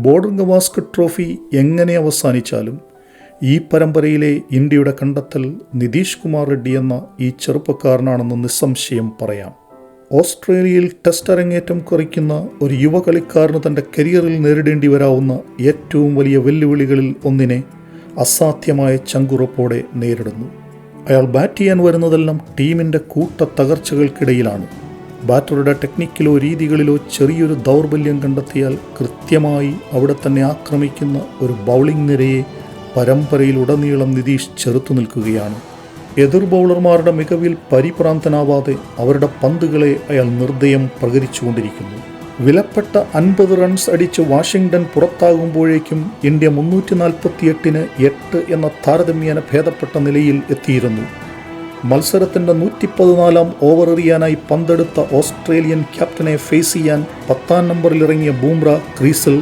Border Gavaskar trophy എങ്ങനെ അവസാനിച്ചാലും ഈ പരമ്പരയിലെ ഇന്ത്യയുടെ കണ്ടെത്തൽ നിതീഷ് കുമാർ റെഡ്ഡി എന്ന ഈ ചെറുപ്പക്കാരനാണെന്ന് നിസ്സംശയം പറയാം. ഓസ്ട്രേലിയയിൽ ടെസ്റ്റ് അരങ്ങേറ്റം കുറിക്കുന്ന ഒരു യുവ കളിക്കാരന് തൻ്റെ കരിയറിൽ നേരിടേണ്ടി വരാവുന്ന ഏറ്റവും വലിയ വെല്ലുവിളികളിൽ ഒന്നിനെ അസാധ്യമായ ചങ്കുറപ്പോടെ നേരിടുന്നു. അയാൾ ബാറ്റ് ചെയ്യാൻ വരുന്നതെല്ലാം ടീമിൻ്റെ കൂട്ട തകർച്ചകൾക്കിടയിലാണ്. ബാറ്ററുടെ ടെക്നിക്കിലോ രീതികളിലോ ചെറിയൊരു ദൗർബല്യം കണ്ടെത്തിയാൽ കൃത്യമായി അവിടെ തന്നെ ആക്രമിക്കുന്ന ഒരു ബൗളിംഗ് നിരയെ പരമ്പരയിലുടനീളം നിതീഷ് ചെറുത്തു നിൽക്കുകയാണ്. എതിർ ബൗളർമാരുടെ മികവിൽ പരിഭ്രാന്തനാവാതെ അവരുടെ പന്തുകളെ അയാൾ നിർദ്ദയം പ്രകരിച്ചുകൊണ്ടിരിക്കുന്നു. വിലപ്പെട്ട 50 റൺസ് അടിച്ച് വാഷിംഗ്ടൺ പുറത്താകുമ്പോഴേക്കും ഇന്ത്യ 348-ന് 8 എന്ന താരതമ്യേന ഭേദപ്പെട്ട നിലയിൽ എത്തിയിരുന്നു. മത്സരത്തിൻ്റെ 114-ാം ഓവർ എറിയാനായി പന്തെടുത്ത ഓസ്ട്രേലിയൻ ക്യാപ്റ്റനെ ഫേസ് ചെയ്യാൻ 10-ാം നമ്പറിലിറങ്ങിയ ബൂംറ ക്രീസിൽ